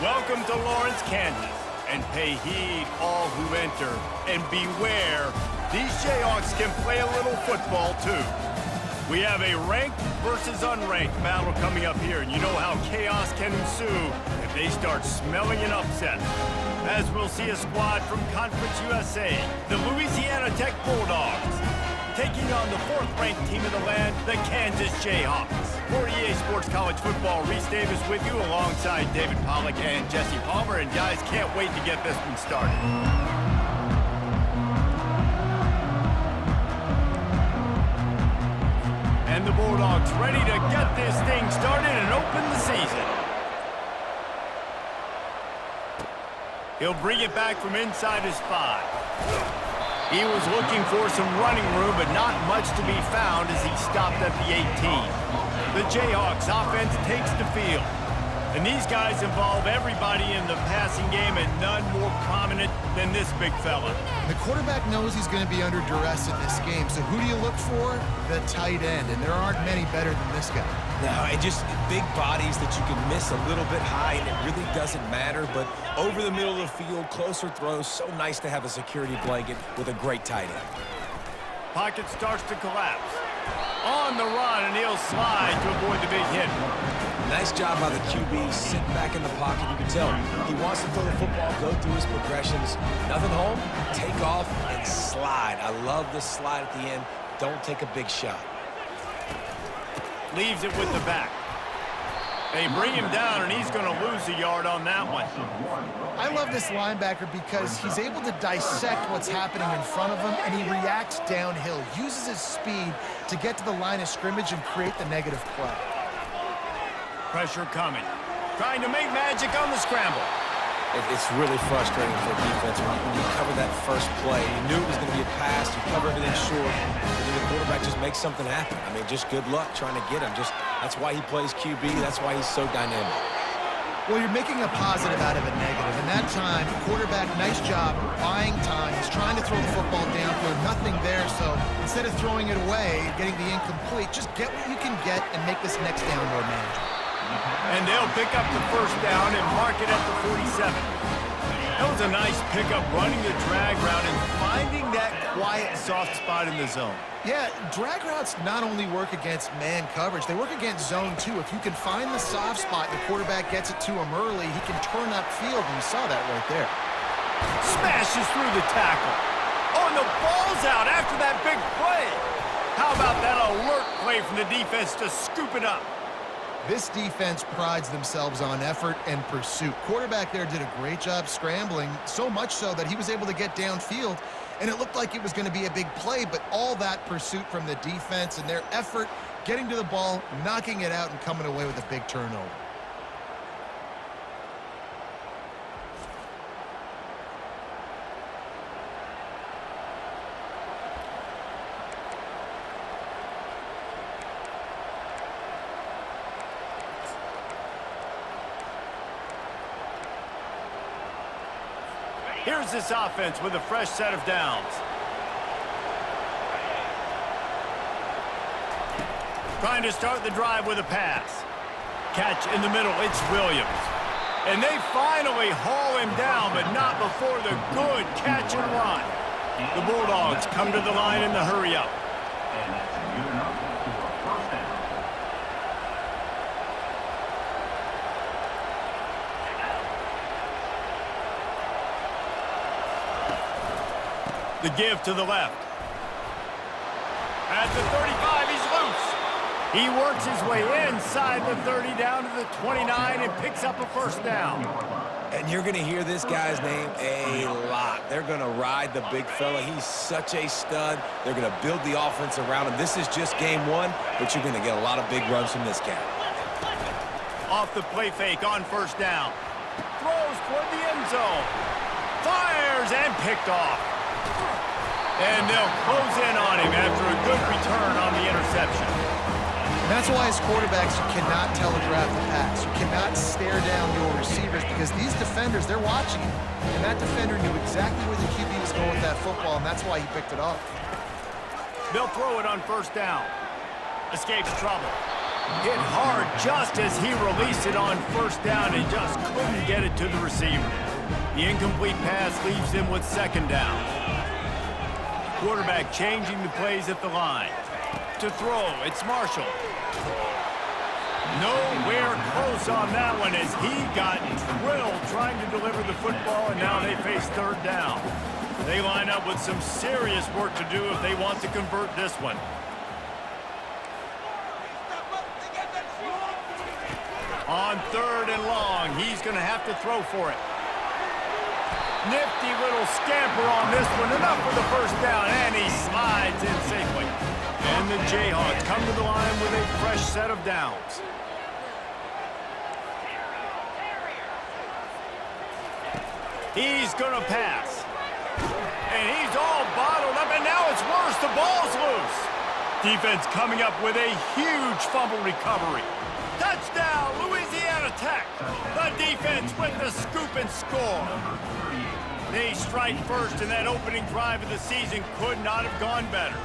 Welcome to Lawrence, Kansas, and pay heed all who enter, and beware, these Jayhawks can play a little football too. We have a ranked versus unranked battle coming up here, and you know how chaos can ensue if they start smelling an upset. As we'll see a squad from Conference USA, the Louisiana Tech Bulldogs, taking on the fourth-ranked team in the land, the Kansas Jayhawks. For EA Sports College Football, Reese Davis with you alongside David Pollack and Jesse Palmer. And guys, can't wait to get this one started. And the Bulldogs ready to get this thing started and open the season. He'll bring it back from inside his 5. He was looking for some running room, but not much to be found as he stopped at the 18. The Jayhawks offense takes the field. And these guys involve everybody in the passing game, and none more prominent than this big fella. The quarterback knows he's going to be under duress in this game, so who do you look for? The tight end, and there aren't many better than this guy. No, and just big bodies that you can miss a little bit high, and it really doesn't matter, but over the middle of the field, closer throws, so nice to have a security blanket with a great tight end. Pocket starts to collapse. On the run, and he'll slide to avoid the big hit. Nice job by the QB, sitting back in the pocket. You can tell he wants to throw the football, go through his progressions. Nothing home, take off, and slide. I love the slide at the end. Don't take a big shot. Leaves it with the back. They bring him down, and he's going to lose a yard on that one. I love this linebacker because he's able to dissect what's happening in front of him, and he reacts downhill, uses his speed to get to the line of scrimmage and create the negative play. Pressure coming. Trying to make magic on the scramble. It's really frustrating for a defense when you cover that first play. You knew it was going to be a pass. You cover everything short. And then the quarterback just makes something happen. I mean, just good luck trying to get him. That's why he plays QB. That's why he's so dynamic. Well, you're making a positive out of a negative. And that time, quarterback, nice job, buying time. He's trying to throw the football downfield. Nothing there, so instead of throwing it away, getting the incomplete, just get what you can get and make this next down more manageable. And they'll pick up the first down and mark it at the 47. That was a nice pickup, running the drag route and finding that quiet, soft spot in the zone. Yeah, drag routes not only work against man coverage, they work against zone too. If you can find the soft spot and the quarterback gets it to him early, he can turn upfield, and you saw that right there. Smashes through the tackle. Oh, and the ball's out after that big play. How about that alert play from the defense to scoop it up? This defense prides themselves on effort and pursuit. Quarterback there did a great job scrambling, so much so that he was able to get downfield, and it looked like it was going to be a big play, but all that pursuit from the defense and their effort, getting to the ball, knocking it out, and coming away with a big turnover. Here's this offense with a fresh set of downs. Trying to start the drive with a pass. Catch in the middle, it's Williams. And they finally haul him down, but not before the good catch and run. The Bulldogs come to the line in the hurry-up. The give to the left. At the 35, he's loose. He works his way inside the 30 down to the 29 and picks up a first down. And you're going to hear this guy's name a lot. They're going to ride the big fella. He's such a stud. They're going to build the offense around him. This is just game one, but you're going to get a lot of big runs from this guy. Off the play fake on first down. Throws toward the end zone. Fires and picked off. And they'll close in on him after a good return on the interception. And that's why as quarterbacks, you cannot telegraph the pass. You cannot stare down your receivers because these defenders, they're watching you. And that defender knew exactly where the QB was going with that football, and that's why he picked it off. They'll throw it on first down. Escapes trouble. Hit hard just as he released it on first down and just couldn't get it to the receiver. The incomplete pass leaves him with second down. Quarterback changing the plays at the line. To throw, it's Marshall. Nowhere close on that one as he got drilled trying to deliver the football, and now they face third down. They line up with some serious work to do if they want to convert this one. On third and long, he's going to have to throw for it. Nifty little scamper on this one, enough for the first down, and he slides in safely. And the Jayhawks come to the line with a fresh set of downs. He's going to pass. And he's all bottled up, and now it's worse. The ball's loose. Defense coming up with a huge fumble recovery. Touchdown, Louisiana Tech. The defense with the scoop and score. They strike first, and that opening drive of the season could not have gone better.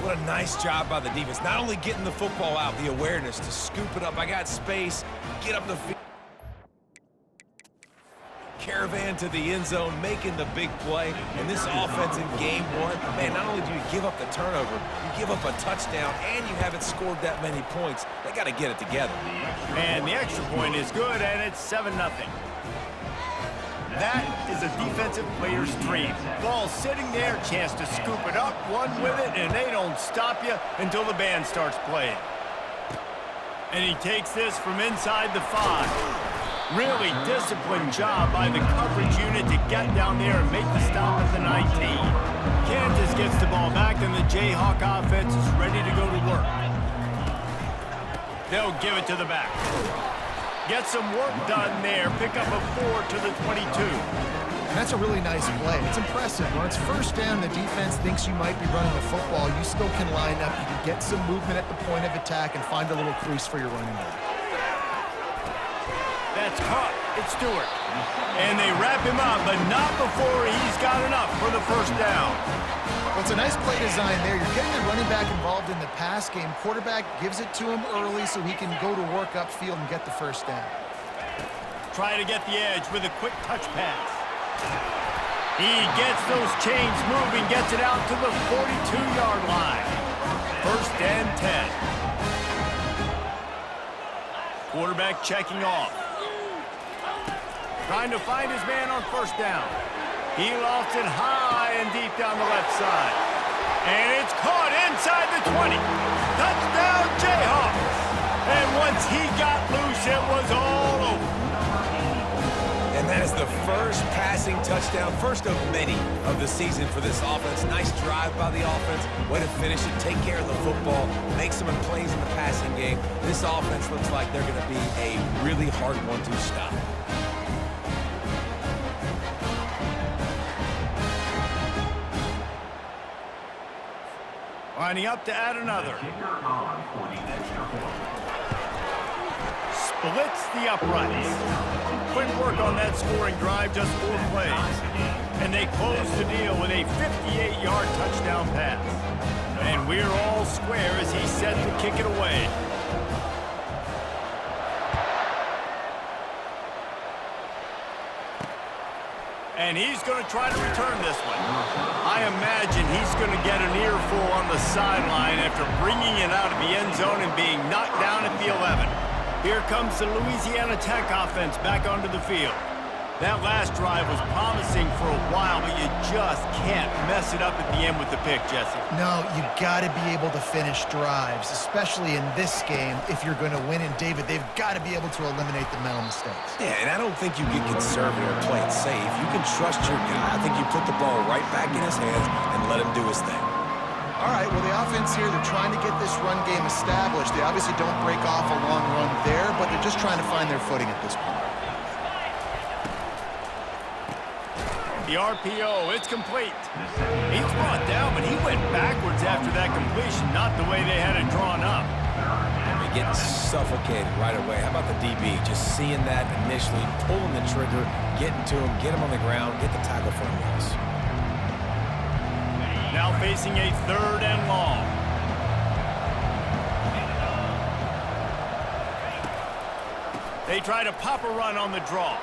What a nice job by the defense. Not only getting the football out, the awareness to scoop it up. I got space, get up the field. Caravan to the end zone, making the big play. And this offense in game one, man, not only do you give up the turnover, you give up a touchdown, and you haven't scored that many points. They got to get it together. And the extra point is good, and it's 7-0. That is a defensive player's dream. Ball sitting there, chance to scoop it up, run with it, and they don't stop you until the band starts playing. And he takes this from inside the 5. Really disciplined job by the coverage unit to get down there and make the stop at the 19. Kansas gets the ball back, and the Jayhawk offense is ready to go to work. They'll give it to the back. Get some work done there. Pick up a 4 to the 22. And that's a really nice play. It's impressive. When it's first down, the defense thinks you might be running the football. You still can line up. You can get some movement at the point of attack and find a little crease for your running back. That's caught. It's Stewart. And they wrap him up, but not before he's got enough for the first down. Well, it's a nice play design there. You're getting the running back involved in the pass game. Quarterback gives it to him early so he can go to work upfield and get the first down. Try to get the edge with a quick touch pass. He gets those chains moving, gets it out to the 42-yard line. First and 10. Quarterback checking off. Trying to find his man on first down. He lofts it high and deep down the left side. And it's caught inside the 20. Touchdown, Jayhawks. And once he got loose, it was all over. And that is the first passing touchdown, first of many of the season for this offense. Nice drive by the offense. Way to finish it, take care of the football, make some plays in the passing game. This offense looks like they're going to be a really hard one to stop. Lining up to add another. Splits the uprights. Quick work on that scoring drive, just 4 plays. And they close the deal with a 58-yard touchdown pass. And we're all square as he's set to kick it away. And he's going to try to return this one. I imagine he's going to get an earful on the sideline after bringing it out of the end zone and being knocked down at the 11. Here comes the Louisiana Tech offense back onto the field. That last drive was promising for a while, but you just can't mess it up at the end with the pick, Jesse. No, you got to be able to finish drives, especially in this game if you're going to win. And, David, they've got to be able to eliminate the mental mistakes. Yeah, and I don't think you get conservative or play it safe. You can trust your guy. I think you put the ball right back in his hands and let him do his thing. All right, well, the offense here, they're trying to get this run game established. They obviously don't break off a long run there, but they're just trying to find their footing at this point. The RPO, it's complete. He's brought down, but he went backwards after that completion, not the way they had it drawn up. And they're getting suffocated right away. How about the DB? Just seeing that initially, pulling the trigger, getting to him, get him on the ground, get the tackle for a loss. Now facing a 3rd and long. They try to pop a run on the draw.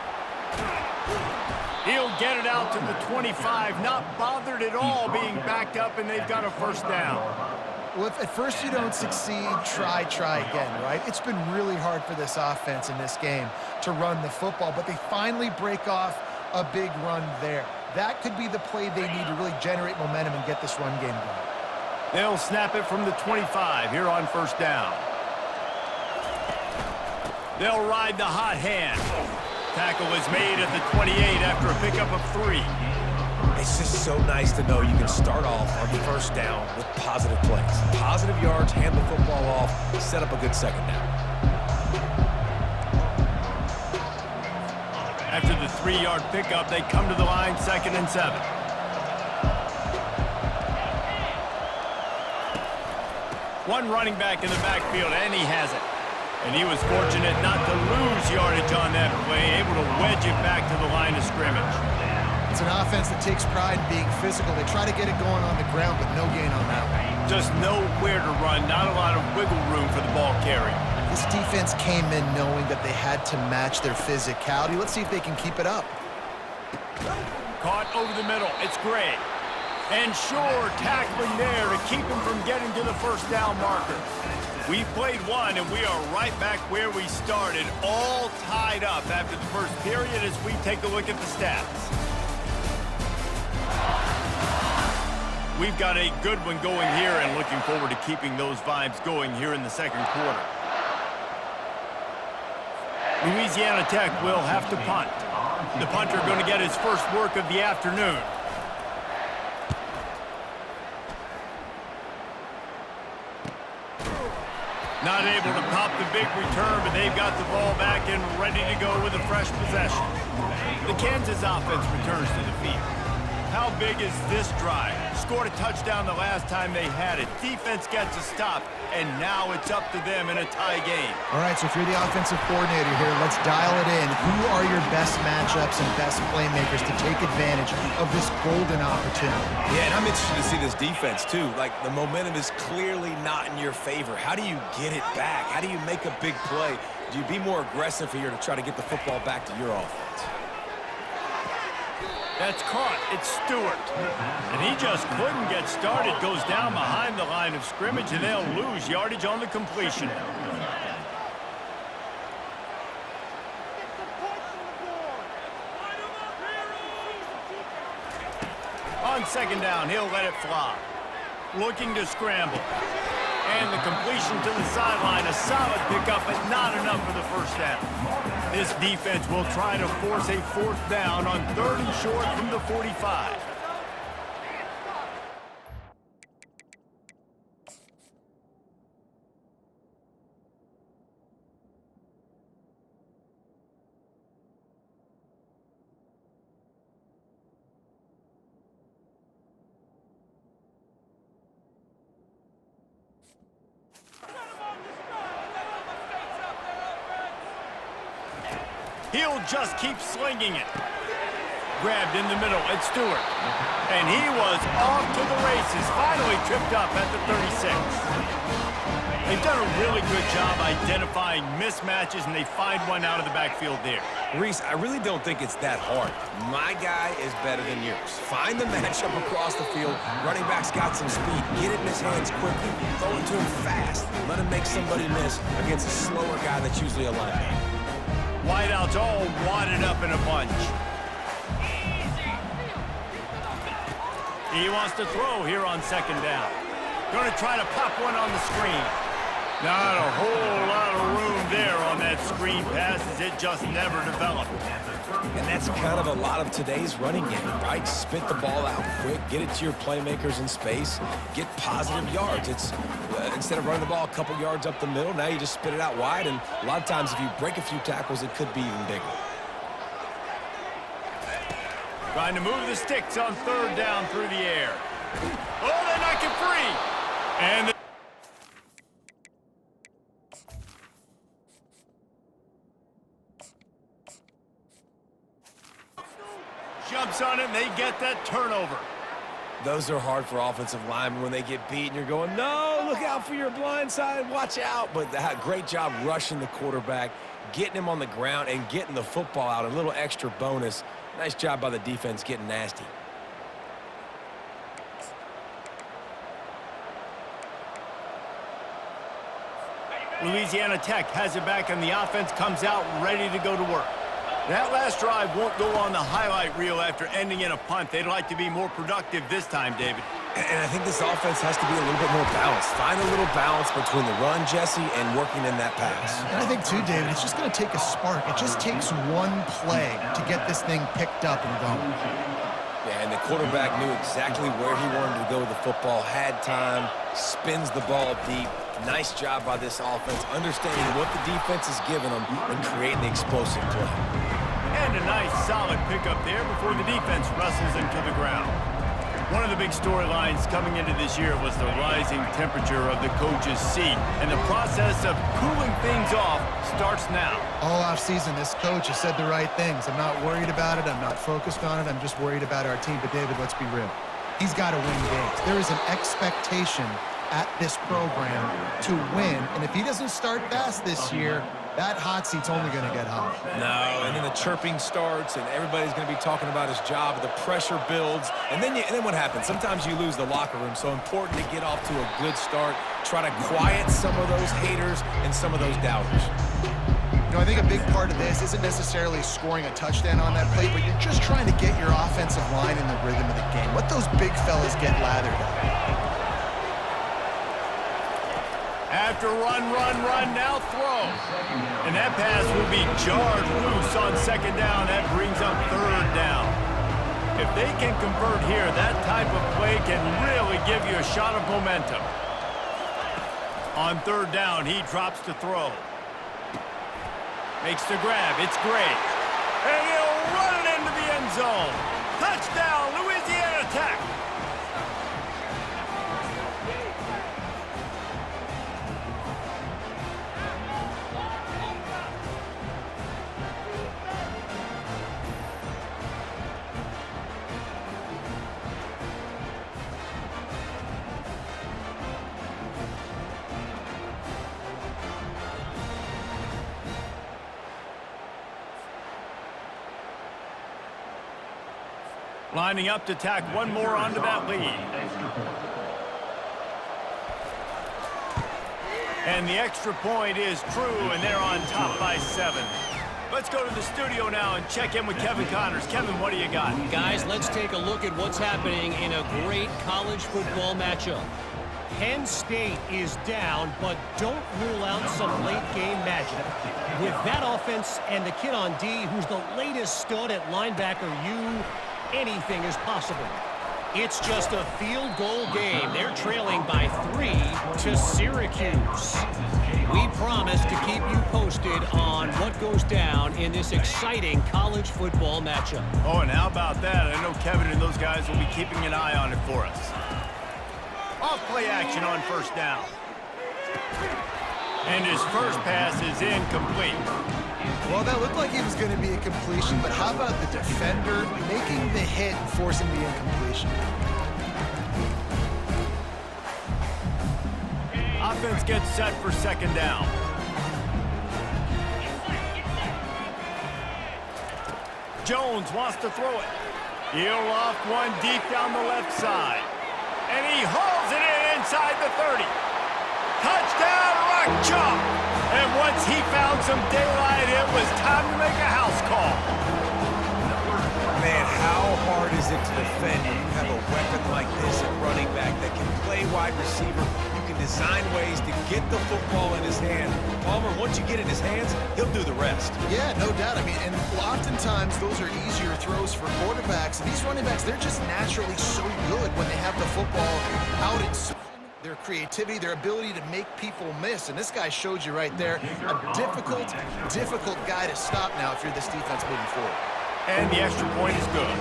He'll get it out to the 25, not bothered at all being backed up, and they've got a first down. Well, if at first you don't succeed, try again, right? It's been really hard for this offense in this game to run the football, but they finally break off a big run there. That could be the play they need to really generate momentum and get this run game going. They'll snap it from the 25 here on first down. They'll ride the hot hand. Tackle is made at the 28 after a pickup of 3. It's just so nice to know you can start off on first down with positive plays. Positive yards, hand the football off, set up a good second down. After the 3-yard pickup, they come to the line 2nd and 7. One running back in the backfield, and he has it. And he was fortunate not to lose yardage on that play, able to wedge it back to the line of scrimmage. It's an offense that takes pride in being physical. They try to get it going on the ground, but no gain on that one. Just nowhere to run, not a lot of wiggle room for the ball carrier. This defense came in knowing that they had to match their physicality. Let's see if they can keep it up. Caught over the middle. It's Gray. And Shore tackling there to keep him from getting to the first down marker. We've played one, and we are right back where we started, all tied up after the first period as we take a look at the stats. We've got a good one going here and looking forward to keeping those vibes going here in the second quarter. Louisiana Tech will have to punt. The punter going to get his first work of the afternoon. Not able to pop the big return, but they've got the ball back and ready to go with a fresh possession. The Kansas offense returns to the field. How big is this drive? Scored a touchdown the last time they had it. Defense gets a stop, and now it's up to them in a tie game. All right, so if you're the offensive coordinator here, let's dial it in. Who are your best matchups and best playmakers to take advantage of this golden opportunity? Yeah, and I'm interested to see this defense, too. Like, the momentum is clearly not in your favor. How do you get it back? How do you make a big play? Do you be more aggressive here to try to get the football back to your offense? That's caught. It's Stewart. And he just couldn't get started. Goes down behind the line of scrimmage, and they'll lose yardage on the completion. On second down, he'll let it fly. Looking to scramble. And the completion to the sideline. A solid pickup, but not enough for the first down. This defense will try to force a fourth down on 3rd and short from the 45. He'll just keep slinging it. Grabbed in the middle, it's Stewart. And he was off to the races, finally tripped up at the 36. They've done a really good job identifying mismatches, and they find one out of the backfield there. Reese, I really don't think it's that hard. My guy is better than yours. Find the matchup across the field. Running back's got some speed. Get it in his hands quickly. Throw it to him fast. Let him make somebody miss against a slower guy that's usually a linebacker. Wideouts all wadded up in a bunch. He wants to throw here on second down. Going to try to pop one on the screen. Not a whole lot of room there on that screen pass as it just never developed. And that's kind of a lot of today's running game, right? Spit the ball out quick, get it to your playmakers in space, get positive yards. It's instead of running the ball a couple yards up the middle, now you just spit it out wide, and a lot of times if you break a few tackles, it could be even bigger. Trying to move the sticks on 3rd down through the air. Oh, they knock it free. And jumps on it, and they get that turnover. Those are hard for offensive linemen when they get beat, and you're going, no, look out for your blind side, watch out. But great job rushing the quarterback, getting him on the ground and getting the football out. A little extra bonus. Nice job by the defense getting nasty. Louisiana Tech has it back, and the offense comes out ready to go to work. That last drive won't go on the highlight reel after ending in a punt. They'd like to be more productive this time, David. And I think this offense has to be a little bit more balanced. Find a little balance between the run, Jesse, and working in that pass. And I think, too, David, it's just going to take a spark. It just takes one play to get this thing picked up and going. Yeah, and the quarterback knew exactly where he wanted to go with the football, had time, spins the ball deep. Nice job by this offense, understanding what the defense is giving them and creating the explosive play. And a nice, solid pickup there before the defense wrestles him to the ground. One of the big storylines coming into this year was the rising temperature of the coach's seat, and the process of cooling things off starts now. All offseason, this coach has said the right things. I'm not worried about it. I'm not focused on it. I'm just worried about our team. But, David, let's be real. He's got to win games. There is an expectation at this program to win, and if he doesn't start fast this year, that hot seat's only going to get hot. No, and then the chirping starts, and everybody's going to be talking about his job. The pressure builds, and then what happens? Sometimes you lose the locker room, so important to get off to a good start. Try to quiet some of those haters and some of those doubters. You know, I think a big part of this isn't necessarily scoring a touchdown on that play, but you're just trying to get your offensive line in the rhythm of the game. Let those big fellas get lathered up. After run, now throw. And that pass will be jarred loose on second down. That brings up third down. If they can convert here, that type of play can really give you a shot of momentum. On third down, he drops to throw. Makes the grab. It's great. And he'll run it into the end zone. Touchdown, Louisiana Tech. Lining up to tack one more onto that lead. And the extra point is true, and they're on top by 7. Let's go to the studio now and check in with Kevin Connors. Kevin, what do you got? Guys, let's take a look at what's happening in a great college football matchup. Penn State is down, but don't rule out some late-game magic. With that offense and the kid on D, who's the latest stud at linebacker, anything is possible. It's just a field goal game. They're trailing by 3 to Syracuse. We promise to keep you posted on what goes down in this exciting college football matchup. Oh, and how about that? I know Kevin and those guys will be keeping an eye on it for us. Off-play action on first down. And his first pass is incomplete. Well, that looked like it was going to be a completion, but how about the defender making the hit and forcing the incompletion? Offense gets set for second down. Jones wants to throw it. He'll loft one deep down the left side. And he hauls it in inside the 30. Touchdown, Rock Chalk! And once he found some daylight, it was time to make a house call. Man, how hard is it to defend when you have a weapon like this at running back that can play wide receiver? You can design ways to get the football in his hand. Palmer, once you get it in his hands, he'll do the rest. Yeah, no doubt. I mean, and oftentimes those are easier throws for quarterbacks. And these running backs, they're just naturally so good when they have the football out in space. Their creativity, their ability to make people miss. And this guy showed you right there, a difficult guy to stop now if you're this defense moving forward. And the extra point is good.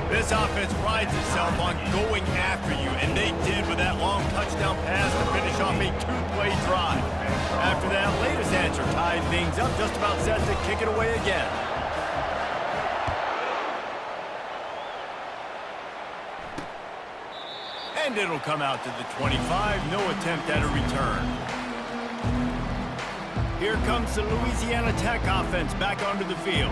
This offense prides itself on going after you, and they did with that long touchdown pass to finish off a 2-play drive. After that latest answer tied things up, just about set to kick it away again. And it'll come out to the 25. No attempt at a return. Here comes the Louisiana Tech offense back onto the field.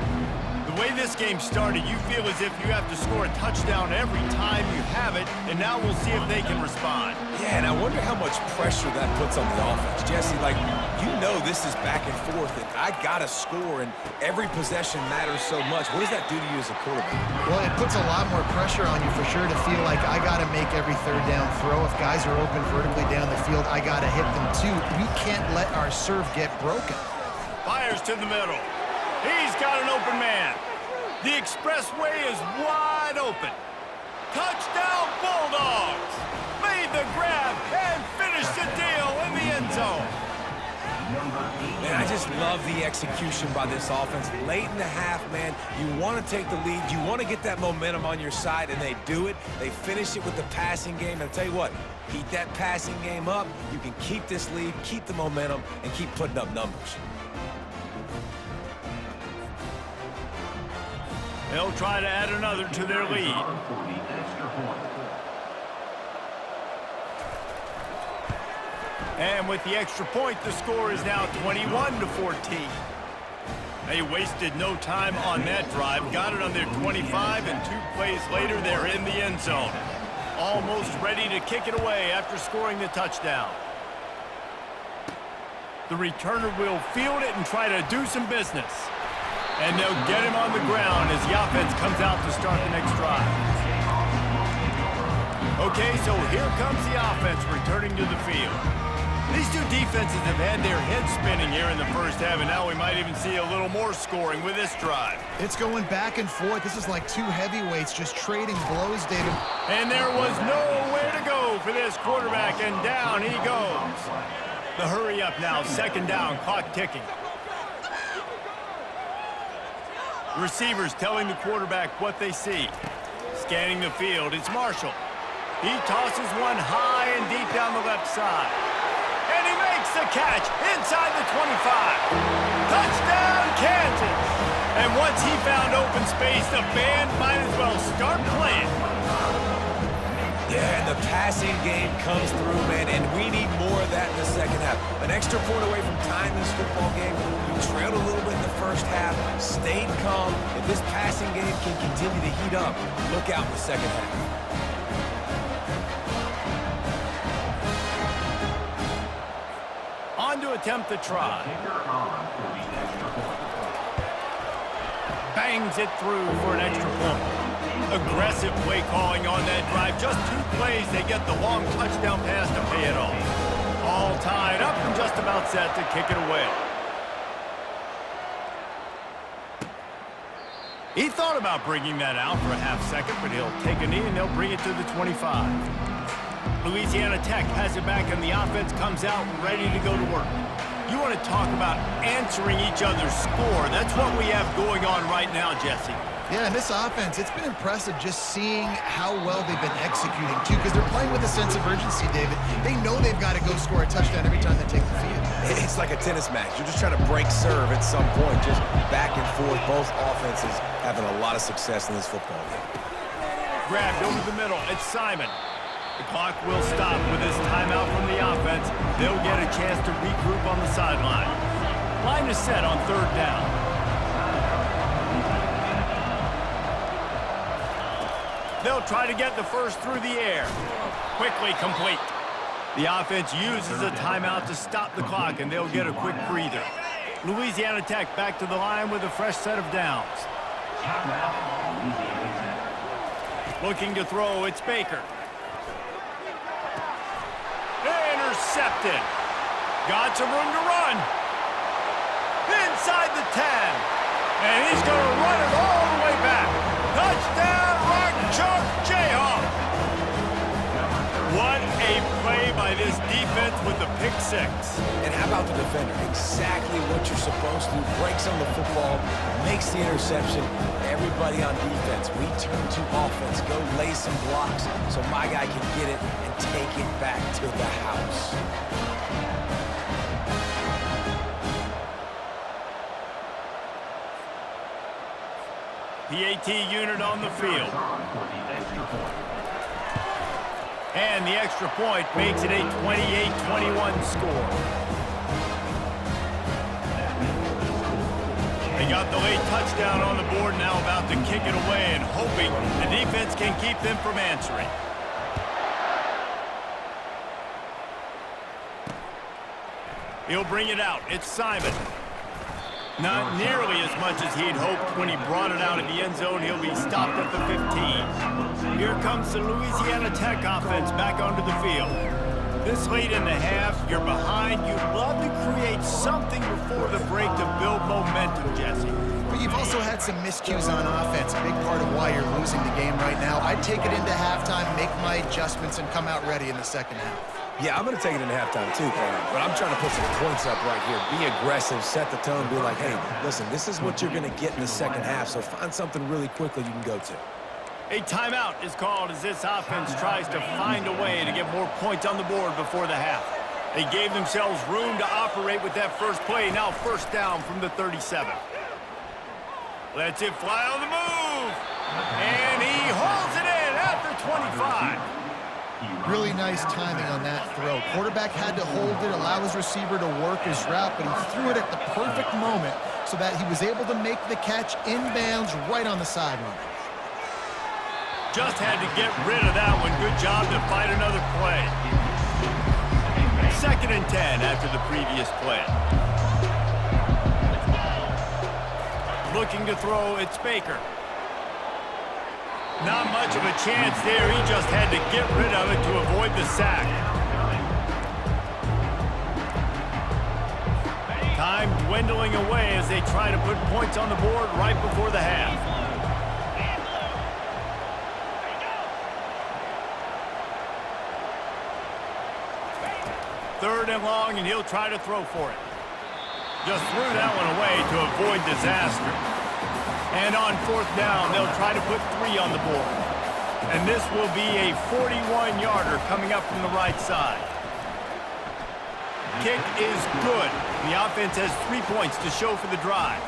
The way this game started, you feel as if you have to score a touchdown every time you have it, and now we'll see if they can respond. Yeah, and I wonder how much pressure that puts on the offense. Jesse, like, you know this is back and forth, and I got to score, and every possession matters so much. What does that do to you as a quarterback? Well, it puts a lot more pressure on you for sure to feel like I got to make every third down throw. If guys are open vertically down the field, I got to hit them too. We can't let our serve get broken. Fires to the middle. He's got an open man. The expressway is wide open. Touchdown Bulldogs! Made the grab and finished the deal in the end zone. Man, I just love the execution by this offense. Late in the half, man, you want to take the lead. You want to get that momentum on your side, and they do it. They finish it with the passing game. And I'll tell you what, heat that passing game up. You can keep this lead, keep the momentum, and keep putting up numbers. They'll try to add another to their lead. And with the extra point, the score is now 21-14. They wasted no time on that drive. Got it on their 25, and 2 plays later, they're in the end zone. Almost ready to kick it away after scoring the touchdown. The returner will field it and try to do some business. And they'll get him on the ground as the offense comes out to start the next drive. Okay, so here comes the offense returning to the field. These two defenses have had their heads spinning here in the first half, and now we might even see a little more scoring with this drive. It's going back and forth. This is like two heavyweights just trading blows, David. And there was nowhere to go for this quarterback, and down he goes. The hurry up now, second down, clock ticking. Receivers telling the quarterback what they see. Scanning the field, it's Marshall. He tosses one high and deep down the left side. And he makes the catch inside the 25. Touchdown, Kansas! And once he found open space, the band might as well start playing. Yeah, and the passing game comes through, man, and we need more of that in the second half. An extra point away from tying this football game. We trailed a little bit in the first half, stayed calm. If this passing game can continue to heat up, look out in the second half. On to attempt the try. Bangs it through for an extra point. Aggressive play calling on that drive. Just 2 plays, they get the long touchdown pass to pay it off. All tied up and just about set to kick it away. He thought about bringing that out for a half second, but he'll take a knee and they'll bring it to the 25. Louisiana Tech has it back and the offense comes out ready to go to work. You want to talk about answering each other's score. That's what we have going on right now, Jesse. Yeah, and this offense, it's been impressive just seeing how well they've been executing, too, because they're playing with a sense of urgency, David. They know they've got to go score a touchdown every time they take the field. It's like a tennis match. You're just trying to break serve at some point, just back and forth. Both offenses having a lot of success in this football game. Grabbed over the middle. It's Simon. The clock will stop with this timeout from the offense. They'll get a chance to regroup on the sideline. Line is set on third down. They'll try to get the first through the air. Quickly complete. The offense uses a timeout to stop the clock, and they'll get a quick breather. Louisiana Tech back to the line with a fresh set of downs. Looking to throw, it's Baker. Intercepted. Got some room to run. Inside the 10. And he's going to run it all the way back. Touchdown, Rock Chalk Jayhawk. What a play by this defense with the pick six. And how about the defender? Exactly what you're supposed to do. Breaks on the football, makes the interception. Everybody on defense, we turn to offense. Go lay some blocks so my guy can get it and take it back to the house. PAT unit on the field. And the extra point makes it a 28-21 score. Got the late touchdown on the board, now about to kick it away and hoping the defense can keep them from answering. He'll bring it out. It's Simon. Not nearly as much as he'd hoped when he brought it out of the end zone. He'll be stopped at the 15. Here comes the Louisiana Tech offense back onto the field. This late in the half, you're behind. You'd love to create something before the break to build momentum, Jesse. But you've also had some miscues on offense, a big part of why you're losing the game right now. I'd take it into halftime, make my adjustments, and come out ready in the second half. Yeah, I'm going to take it into halftime too, Connor. But I'm trying to put some points up right here. Be aggressive, set the tone, be like, hey, listen, this is what you're going to get in the second half, so find something really quickly you can go to. A timeout is called as this offense tries to find a way to get more points on the board before the half. They gave themselves room to operate with that first play. Now first down from the 37. Lets it fly on the move. And he holds it in at the 25. Really nice timing on that throw. Quarterback had to hold it, allow his receiver to work his route, but he threw it at the perfect moment so that he was able to make the catch inbounds right on the sideline. Just had to get rid of that one. Good job to fight another play. 2nd and 10 after the previous play. Looking to throw, it's Baker. Not much of a chance there. He just had to get rid of it to avoid the sack. Time dwindling away as they try to put points on the board right before the half. Third and long, and he'll try to throw for it. Just threw that one away to avoid disaster. And on 4th down, they'll try to put 3 on the board. And this will be a 41-yarder coming up from the right side. Kick is good. The offense has 3 points to show for the drive.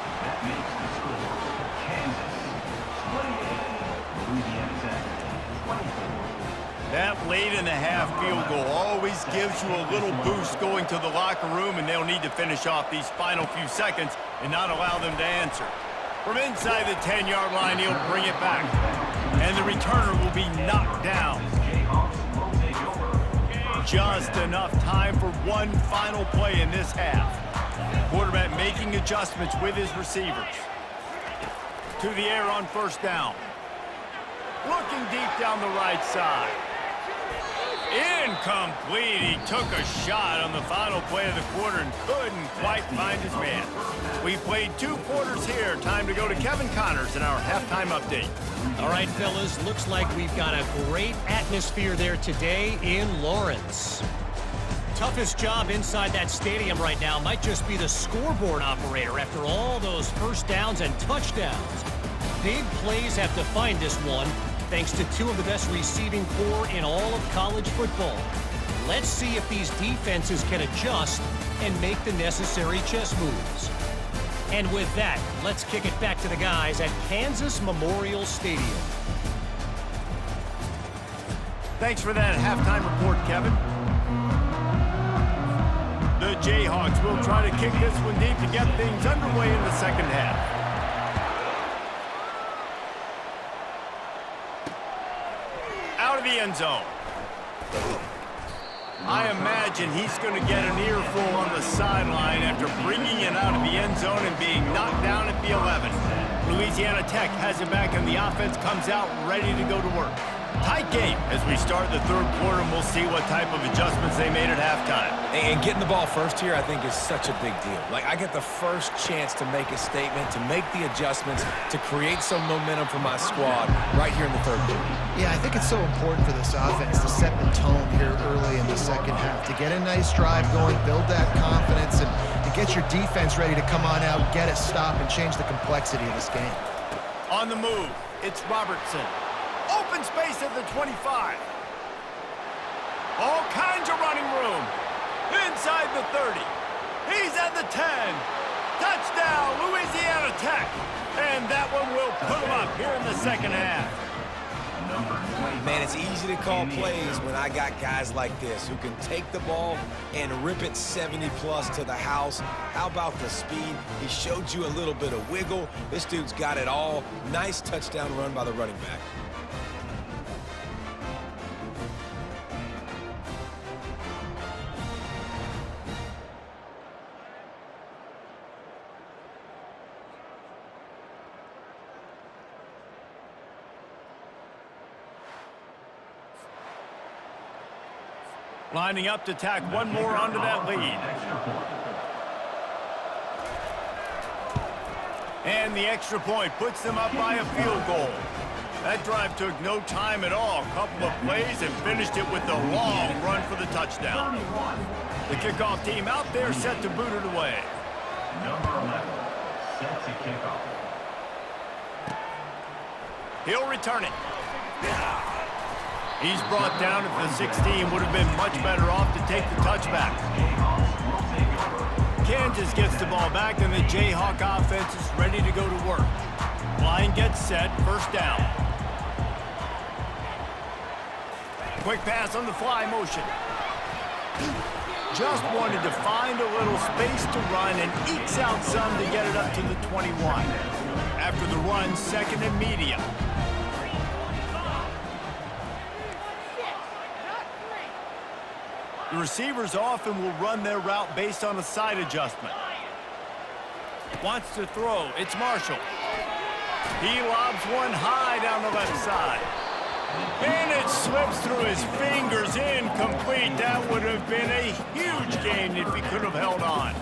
That late in the half field goal always gives you a little boost going to the locker room, and they'll need to finish off these final few seconds and not allow them to answer. From inside the 10-yard line, he'll bring it back. And the returner will be knocked down. Just enough time for one final play in this half. Quarterback making adjustments with his receivers. To the air on 1st down. Looking deep down the right side. Incomplete. He took a shot on the final play of the quarter and couldn't quite find his man. We've played 2 quarters here. Time to go to Kevin Connors in our halftime update. All right, fellas, looks like we've got a great atmosphere there today in Lawrence. Toughest job inside that stadium right now might just be the scoreboard operator after all those first downs and touchdowns. Big plays have defined this one, thanks to 2 of the best receiving corps in all of college football. Let's see if these defenses can adjust and make the necessary chess moves. And with that, let's kick it back to the guys at Kansas Memorial Stadium. Thanks for that halftime report, Kevin. The Jayhawks will try to kick this one deep to get things underway in the second half. Out of the end zone. I imagine he's going to get an earful on the sideline after bringing it out of the end zone and being knocked down at the 11. Louisiana Tech has it back, and the offense comes out ready to go to work. Tight game as we start the 3rd quarter, and we'll see what type of adjustments they made at halftime. And getting the ball first here, I think, is such a big deal. Like, I get the first chance to make a statement, to make the adjustments, to create some momentum for my squad right here in the 3rd quarter. Yeah, I think it's so important for this offense to set the tone here early in the second half, to get a nice drive going, build that confidence, and to get your defense ready to come on out, get a stop, and change the complexity of this game. On the move, it's Robertson. Open space at the 25. All kinds of running room. Inside the 30. He's at the 10. Touchdown, Louisiana Tech. And that one will put him up here in the second half. Man, it's easy to call plays when I got guys like this who can take the ball and rip it 70-plus to the house. How about the speed? He showed you a little bit of wiggle. This dude's got it all. Nice touchdown run by the running back. Lining up to tack one more onto that lead. And the extra point puts them up by a field goal. That drive took no time at all. A couple of plays and finished it with a long run for the touchdown. The kickoff team out there set to boot it away. Number 11, set to kick off. He'll return it. He's brought down at the 16. Would have been much better off to take the touchback. Kansas gets the ball back, and the Jayhawk offense is ready to go to work. Line gets set, first down. Quick pass on the fly motion. Just wanted to find a little space to run and ekes out some to get it up to the 21. After the run, second and medium. The receivers often will run their route based on a side adjustment. Wants to throw. It's Marshall. He lobs one high down the left side. And it slips through his fingers, incomplete. That would have been a huge gain if he could have held on.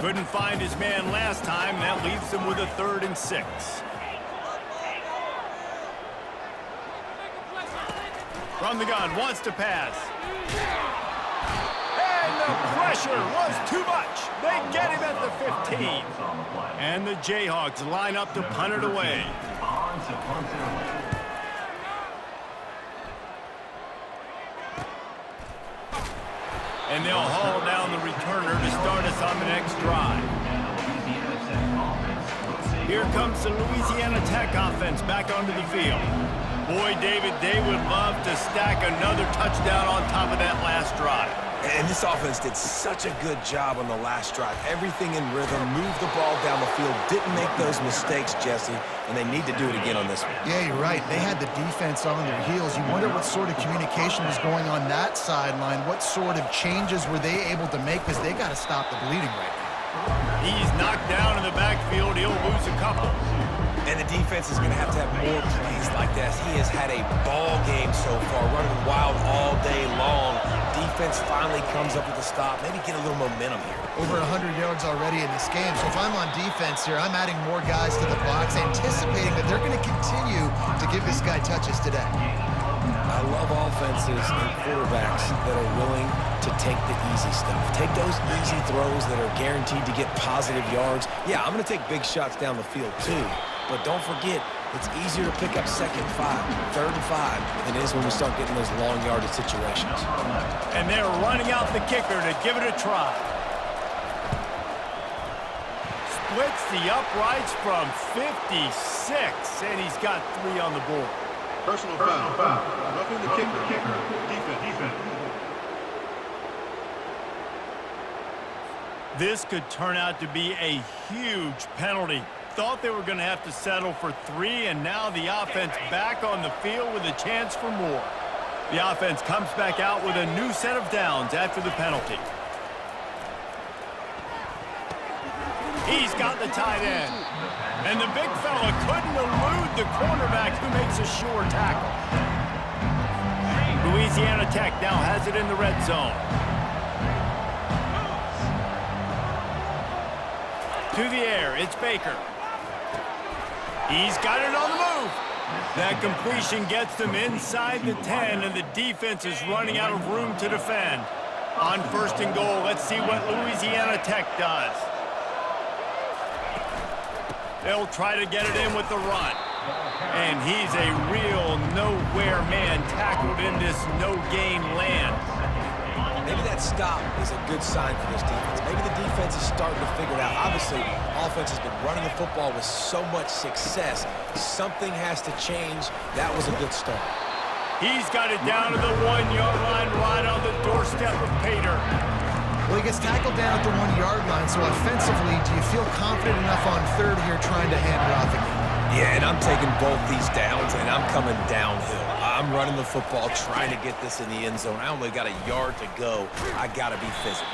Couldn't find his man last time. That leaves him with a 3rd and 6. From the gun, wants to pass. And the pressure was too much. They get him at the 15. And the Jayhawks line up to punt it away. And they'll haul down the returner to start us on the next drive. Here comes the Louisiana Tech offense back onto the field. Boy, David, they would love to stack another touchdown on top of that last drive. And this offense did such a good job on the last drive. Everything in rhythm, moved the ball down the field, didn't make those mistakes, Jesse, and they need to do it again on this one. Yeah, you're right. They had the defense on their heels. You wonder what sort of communication was going on that sideline. What sort of changes were they able to make, because they got to stop the bleeding right now. He's knocked down in the backfield. He'll lose a couple. And the defense is going to have more plays like this. He has had a ball game so far, running wild all day long. Defense finally comes up with a stop. Maybe get a little momentum here. Over 100 yards already in this game. So if I'm on defense here, I'm adding more guys to the box, anticipating that they're going to continue to give this guy touches today. I love offenses and quarterbacks that are willing to take the easy stuff. Take those easy throws that are guaranteed to get positive yards. Yeah, I'm going to take big shots down the field too. But don't forget, it's easier to pick up 2nd and 5, 3rd and 5 than it is when we start getting those long yardage situations. And they're running out the kicker to give it a try. Splits the uprights from 56, and he's got 3 on the board. Personal foul. Roughing the kicker. Defense. This could turn out to be a huge penalty. Thought they were going to have to settle for 3, and now the offense back on the field with a chance for more. The offense comes back out with a new set of downs after the penalty. He's got the tight end. And the big fella couldn't elude the cornerback who makes a sure tackle. Louisiana Tech now has it in the red zone. To the air, it's Baker. He's got it on the move. That completion gets them inside the 10, and the defense is running out of room to defend. On 1st and goal, let's see what Louisiana Tech does. They'll try to get it in with the run. And he's a real nowhere man tackled in this no-gain land. maybe that stop is a good sign for this defense. Maybe the defense is starting to figure it out. Obviously, offense has been running the football with so much success. Something has to change. That was a good start. He's got it down to the 1-yard line right on the doorstep of Pater. Well, he gets tackled down at the 1-yard line, so offensively, do you feel confident enough on third here trying to hand it off again? Yeah, and I'm taking both these downs, and I'm coming downhill. I'm running the football, trying to get this in the end zone. I only got a yard to go. I got to be physical.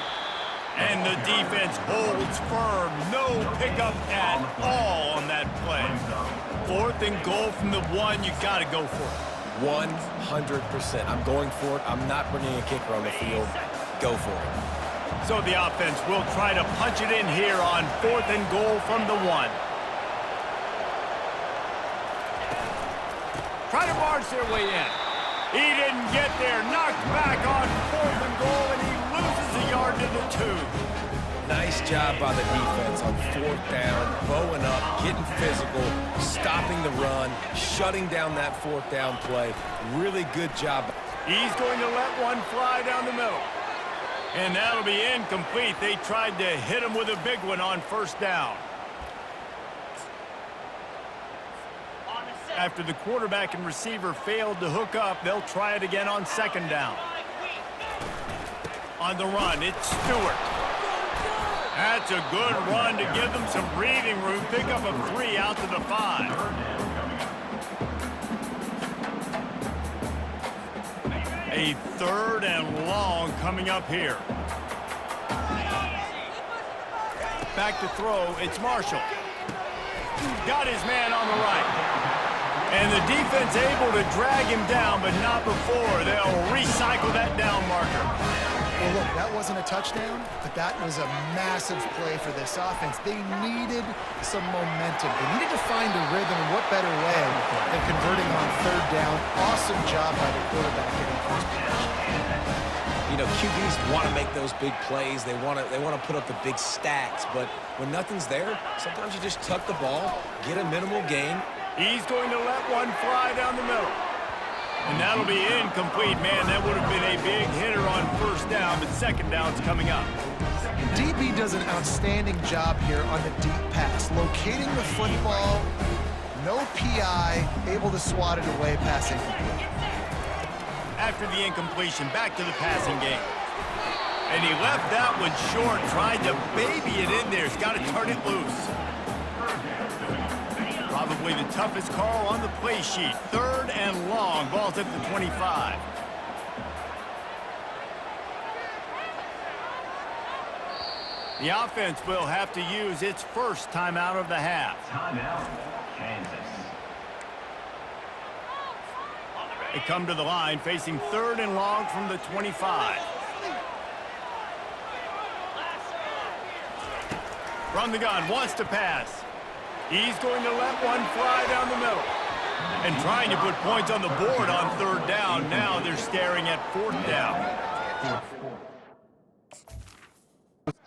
And the defense holds firm. No pickup at all on that play. 4th and goal from the 1. You got to go for it. 100%. I'm going for it. I'm not bringing a kicker on the field. Go for it. So the offense will try to punch it in here on 4th and goal from the 1. Try to march their way in. He didn't get there. Knocked back on 4th and goal, and he loses a yard to the 2. Nice job by the defense on 4th down, bowing up, getting physical, stopping the run, shutting down that 4th down play. Really good job. He's going to let one fly down the middle. And that'll be incomplete. They tried to hit him with a big one on 1st down. After the quarterback and receiver failed to hook up, they'll try it again on 2nd down. On the run, it's Stewart. That's a good run to give them some breathing room. Pick up a 3 out to the 5. A 3rd and long coming up here. Back to throw, it's Marshall. Got his man on the right. And the defense able to drag him down, but not before. They'll recycle that down marker. Well, look, that wasn't a touchdown, but that was a massive play for this offense. They needed some momentum. They needed to find a rhythm, and what better way than converting on 3rd down. Awesome job by the quarterback getting first position. You know, QBs want to make those big plays. They want to put up the big stats, but when nothing's there, sometimes you just tuck the ball, get a minimal gain. He's going to let one fly down the middle. And that'll be incomplete. Man, that would have been a big hitter on 1st down, but 2nd down's coming up. DB does an outstanding job here on the deep pass. Locating the football, no PI, able to swat it away, pass incomplete. After the incompletion, back to the passing game. And he left that one short, tried to baby it in there. He's got to turn it loose. Probably the toughest call on the play sheet. 3rd and long. Ball's at the 25. The offense will have to use its first timeout of the half. Timeout, Kansas. They come to the line facing 3rd and long from the 25. From the gun, wants to pass. He's going to let one fly down the middle. And trying to put points on the board on 3rd down. Now they're staring at 4th down.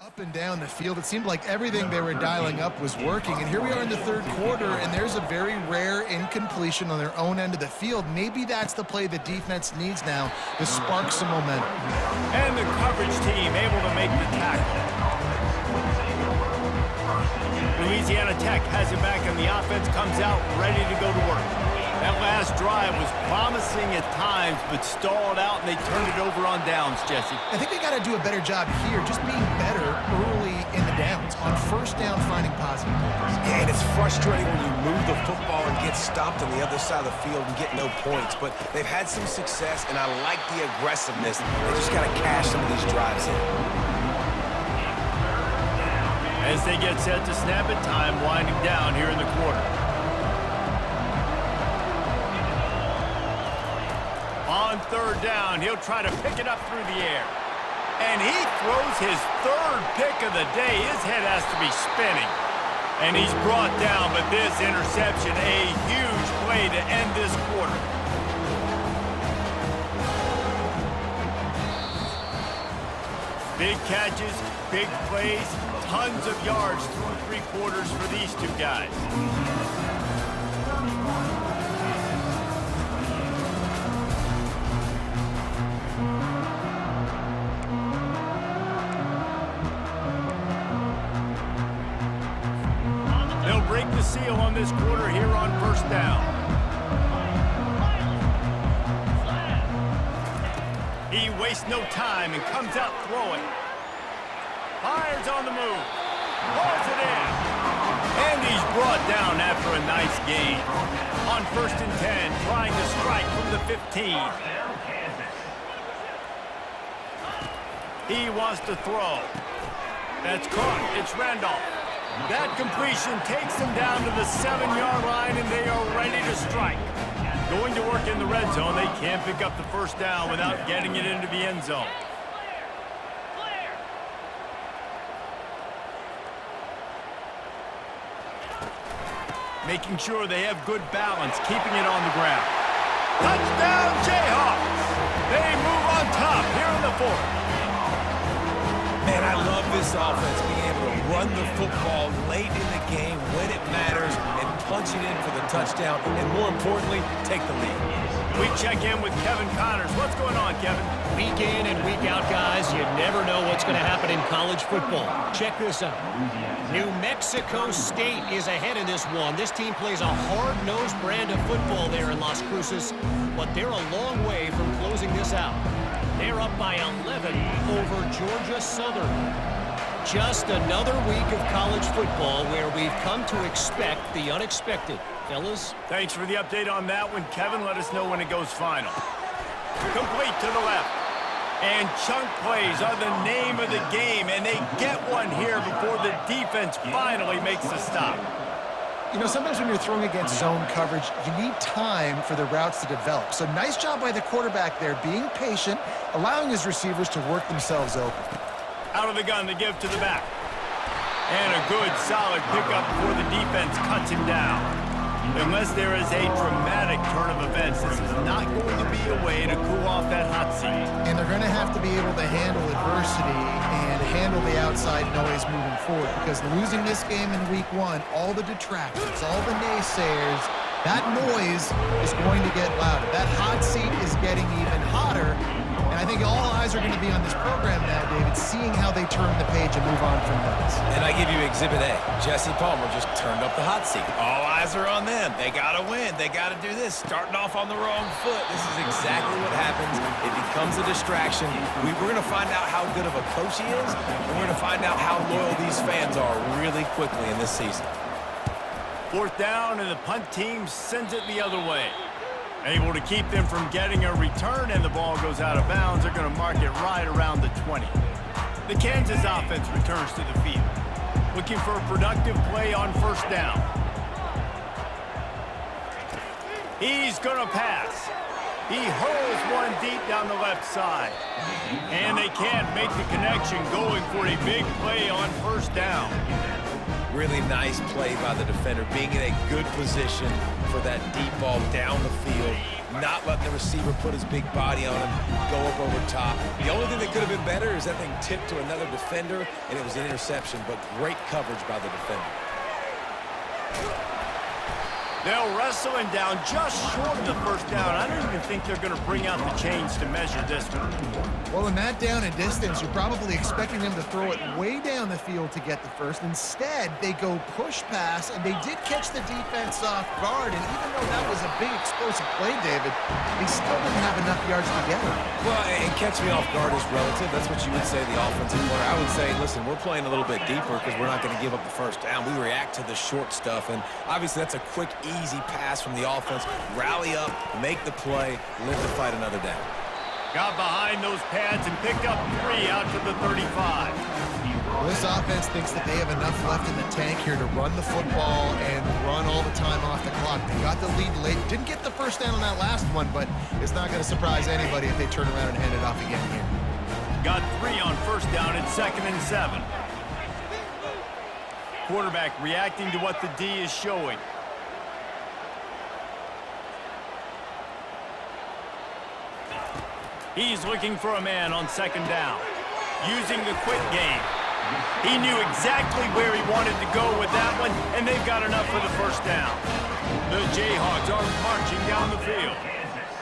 Up and down the field, it seemed like everything they were dialing up was working. And here we are in the 3rd quarter, and there's a very rare incompletion on their own end of the field. Maybe that's the play the defense needs now to spark some momentum. And the coverage team able to make the tackle. Louisiana Tech has it back, and the offense comes out ready to go to work. That last drive was promising at times, but stalled out, and they turned it over on downs, Jesse. I think they got to do a better job here, just being better early in the downs. On 1st down, finding positive plays. Yeah, and it's frustrating when you move the football and get stopped on the other side of the field and get no points. But they've had some success, and I like the aggressiveness. They just got to cash some of these drives in. As they get set to snap it, time winding down here in the quarter. On 3rd down, he'll try to pick it up through the air. And he throws his 3rd pick of the day. His head has to be spinning. And he's brought down, but this interception, a huge play to end this quarter. Big catches, big plays, tons of yards through 3 quarters for these two guys. this quarter here on first down. He wastes no time and comes out throwing. Fires on the move. Hauls it in. And he's brought down after a nice gain. On 1st and 10, trying to strike from the 15. He wants to throw. That's caught. It's Randolph. That completion takes them down to the 7-yard line, and they are ready to strike. Going to work in the red zone. They can't pick up the first down without getting it into the end zone. Making sure they have good balance, keeping it on the ground. Touchdown, Jayhawks! They move on top here in the 4th. Man, I love this offense, being able to run the football late in the game when it matters and punch it in for the touchdown, and more importantly, take the lead. We check in with Kevin Connors. What's going on, Kevin? Week in and week out, guys, you never know what's going to happen in college football. Check this out. New Mexico State is ahead in this one. This team plays a hard-nosed brand of football there in Las Cruces, but they're a long way from closing this out. They're up by 11 over Georgia Southern. Just another week of college football where we've come to expect the unexpected. Fellas? Thanks for the update on that one, Kevin. Let us know when it goes final. Complete to the left. And chunk plays are the name of the game, and they get one here before the defense finally makes the stop. You know, sometimes when you're throwing against zone coverage, you need time for the routes to develop. So nice job by the quarterback there, being patient, allowing his receivers to work themselves open. Out of the gun, the give to the back. And a good, solid pickup before the defense cuts him down. Unless there is a dramatic turn of events, this is not going to be a way to cool off that hot seat. And they're going to have to be able to handle adversity and handle the outside noise moving forward, because losing this game in week 1, all the detractors, all the naysayers, that noise is going to get louder. That hot seat is getting even hotter. And I think all eyes are going to be on this program now, David, seeing how they turn the page and move on from this. And I give you Exhibit A. Jesse Palmer just turned up the hot seat. All eyes are on them. They got to win. They got to do this. Starting off on the wrong foot. This is exactly what happens. It becomes a distraction. We're going to find out how good of a coach he is, and we're going to find out how loyal these fans are really quickly in this season. 4th down, and the punt team sends it the other way. Able to keep them from getting a return, and the ball goes out of bounds. They're going to mark it right around the 20. The Kansas offense returns to the field, looking for a productive play on 1st down. He's going to pass. He hurls one deep down the left side. And they can't make the connection, going for a big play on 1st down. Really nice play by the defender, being in a good position for that deep ball down the field, not letting the receiver put his big body on him, go up over top. The only thing that could have been better is that thing tipped to another defender, and it was an interception, but great coverage by the defender. They'll wrestle him down just short of the 1st down. I don't even think they're going to bring out the chains to measure this one. Well, in that down and distance, you're probably expecting them to throw it way down the field to get the first. Instead, they go push pass, and they did catch the defense off guard. And even though that was a big explosive play, David, they still didn't have enough yards to get it. Well, and catch me off guard is relative. That's what you would say, the offensive player. I would say, listen, we're playing a little bit deeper because we're not going to give up the 1st down. We react to the short stuff, and obviously that's a quick, easy pass from the offense. Rally up, make the play, live to fight another down. Got behind those pads and picked up 3 out to the 35. Well, this offense thinks that they have enough left in the tank here to run the football and run all the time off the clock. They got the lead late. Didn't get the 1st down on that last one, but it's not going to surprise anybody if they turn around and hand it off again here. Got 3 on 1st down at 2nd and 7. Quarterback reacting to what the D is showing. He's looking for a man on 2nd down, using the quick game. He knew exactly where he wanted to go with that one, and they've got enough for the 1st down. The Jayhawks are marching down the field.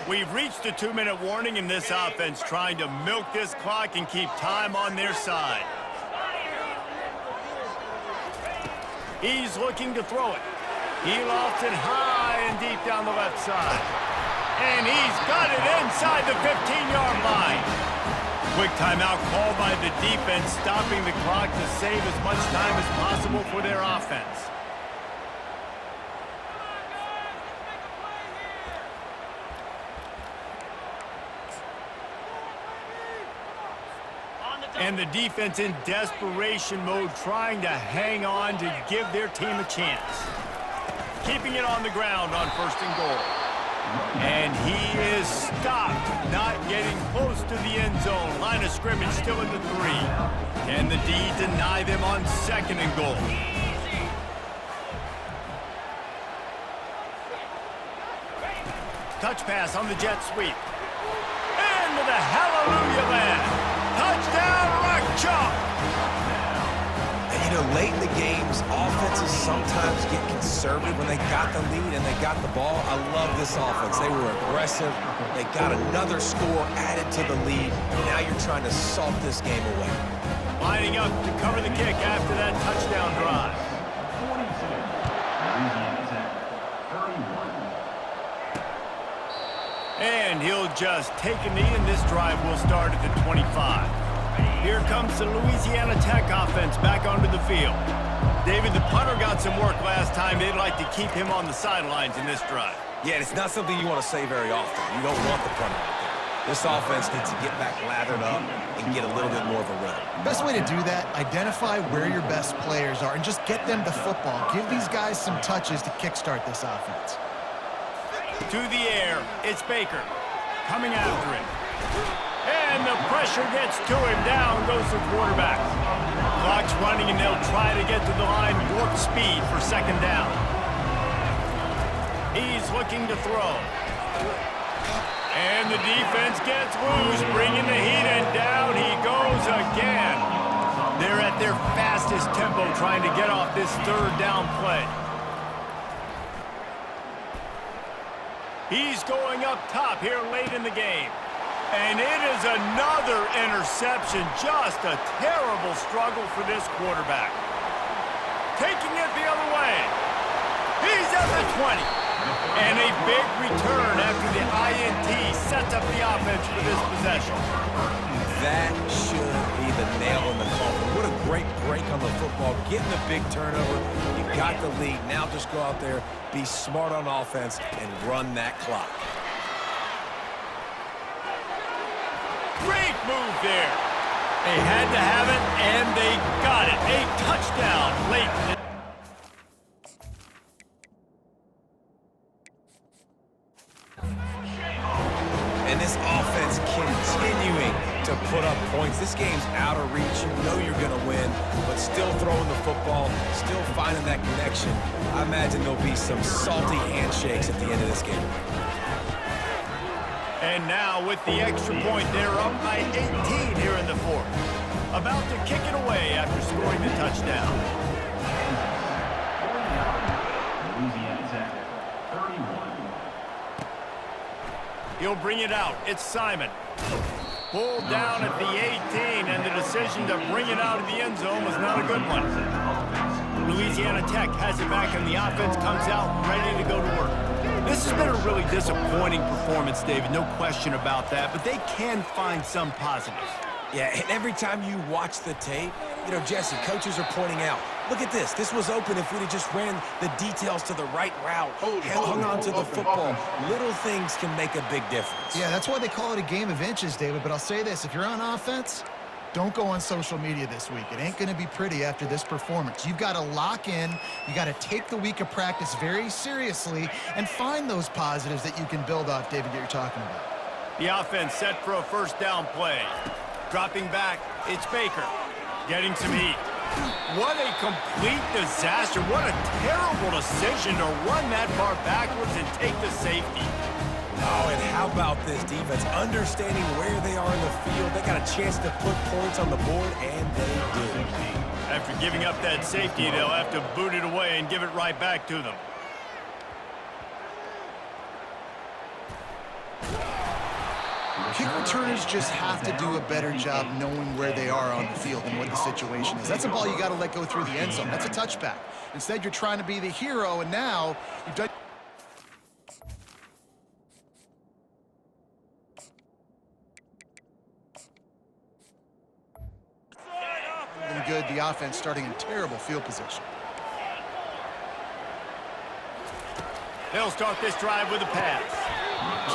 We've reached the 2-minute warning in this offense, trying to milk this clock and keep time on their side. He's looking to throw it. He lofts it high and deep down the left side. And he's got it inside the 15-yard line. Quick timeout called by the defense, stopping the clock to save as much time as possible for their offense. And the defense in desperation mode, trying to hang on to give their team a chance. Keeping it on the ground on 1st and goal. And he is stopped, not getting close to the end zone. Line of scrimmage still in the 3. Can the D deny them on 2nd and goal? Touch pass on the jet sweep. And with a hallelujah land. Touchdown, Rock Chalk! And you know, late in the games, offenses sometimes get conservative when they got the lead and they got the ball. I love this offense. They were aggressive. They got another score added to the lead. Now you're trying to salt this game away. Lining up to cover the kick after that touchdown drive. 42. Louisiana Tech, 31. And he'll just take a knee, and this drive will start at the 25. Here comes the Louisiana Tech offense back onto the field. David, the punter got some work last time. They'd like to keep him on the sidelines in this drive. Yeah, it's not something you want to say very often. You don't want the punter out there. This offense needs to get back lathered up and get a little bit more of a rhythm. Best way to do that, identify where your best players are and just get them the football. Give these guys some touches to kickstart this offense. To the air, it's Baker coming after him. And the pressure gets to him. Down goes the quarterback. Clock's running, and they'll try to get to the line warp speed for 2nd down. He's looking to throw. And the defense gets loose, bringing the heat, and down he goes again. They're at their fastest tempo trying to get off this 3rd down play. He's going up top here late in the game. And it is another interception. Just a terrible struggle for this quarterback. Taking it the other way. He's at the 20. And a big return after the INT sets up the offense for this possession. That should be the nail in the coffin. What a great break on the football. Getting the big turnover. You got the lead. Now just go out there, be smart on offense, and run that clock. Great move there. They had to have it, and they got it. A touchdown late. And this offense continuing to put up points. This game's out of reach. You know you're going to win, but still throwing the football, still finding that connection. I imagine there'll be some salty handshakes at the end of this game. And now with the extra point, they're up by 18 here in the 4th. About to kick it away after scoring the touchdown. Louisiana Tech, 31. He'll bring it out. It's Simon. Pulled down at the 18, and the decision to bring it out of the end zone was not a good one. Louisiana Tech has it back, and the offense comes out ready to go to work. This has been a really disappointing performance, David, no question about that, but they can find some positives. Yeah, and every time you watch the tape, you know, Jesse, coaches are pointing out, look at this. This was open if we'd have just ran the details to the right route, hung on to the football. Little things can make a big difference. Yeah, that's why they call it a game of inches, David. But I'll say this, if you're on offense, don't go on social media this week. It ain't going to be pretty after this performance. You've got to lock in. You got to take the week of practice very seriously and find those positives that you can build off, David, that you're talking about. The offense set for a 1st down play. Dropping back, it's Baker. Getting some heat. What a complete disaster. What a terrible decision to run that far backwards and take the safety. Oh, and how about this defense? Understanding where they are in the field. They got a chance to put points on the board, and they do. After giving up that safety, they'll have to boot it away and give it right back to them. Kick returners just have to do a better job knowing where they are on the field and what the situation is. That's a ball you got to let go through the end zone. That's a touchback. Instead, you're trying to be the hero, and now you've done good. The offense starting in terrible field position. They'll start this drive with a pass.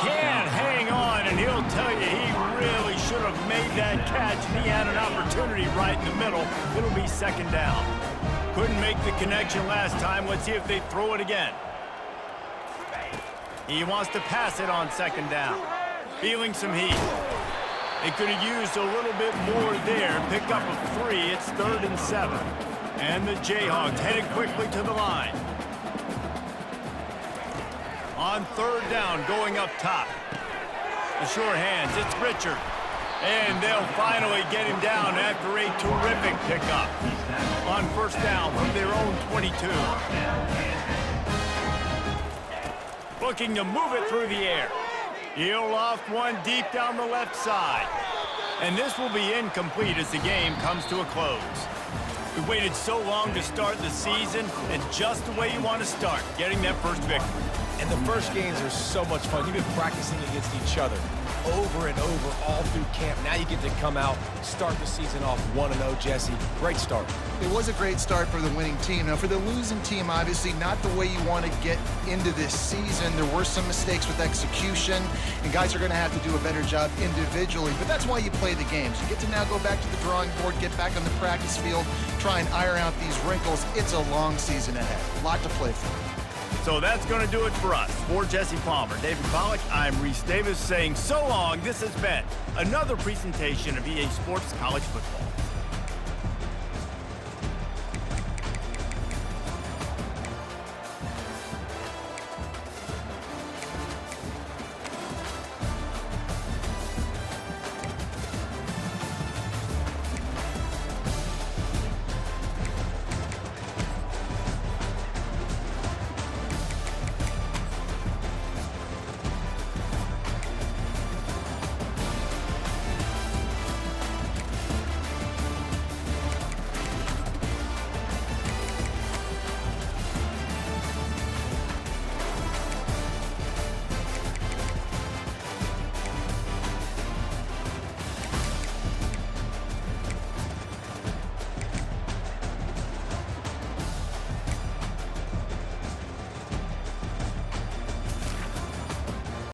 Can't hang on, and he'll tell you he really should have made that catch, and he had an opportunity right in the middle. It'll be second down. Couldn't make the connection last time. Let's see if they throw it again. He wants to pass it on second down. Feeling some heat. They could have used a little bit more there. Pick up a 3. It's 3rd and 7. And the Jayhawks headed quickly to the line. On 3rd down, going up top. The sure hands, it's Richard. And they'll finally get him down after a terrific pickup. On 1st down from their own 22. Looking to move it through the air. He'll loft one deep down the left side. And this will be incomplete as the game comes to a close. We waited so long to start the season, and just the way you want to start, getting that first victory. And the first games are so much fun. You've been practicing against each other over and over all through camp. Now you get to come out, start the season off 1-0, Jesse. Great start. It was a great start for the winning team. Now, for the losing team, obviously not the way you want to get into this season. There were some mistakes with execution, and guys are going to have to do a better job individually. But that's why you play the games. You get to now go back to the drawing board, get back on the practice field, try and iron out these wrinkles. It's a long season ahead. A lot to play for. So that's going to do it for us. For Jesse Palmer, David Pollack, I'm Reese Davis saying so long. This has been another presentation of EA Sports College Football.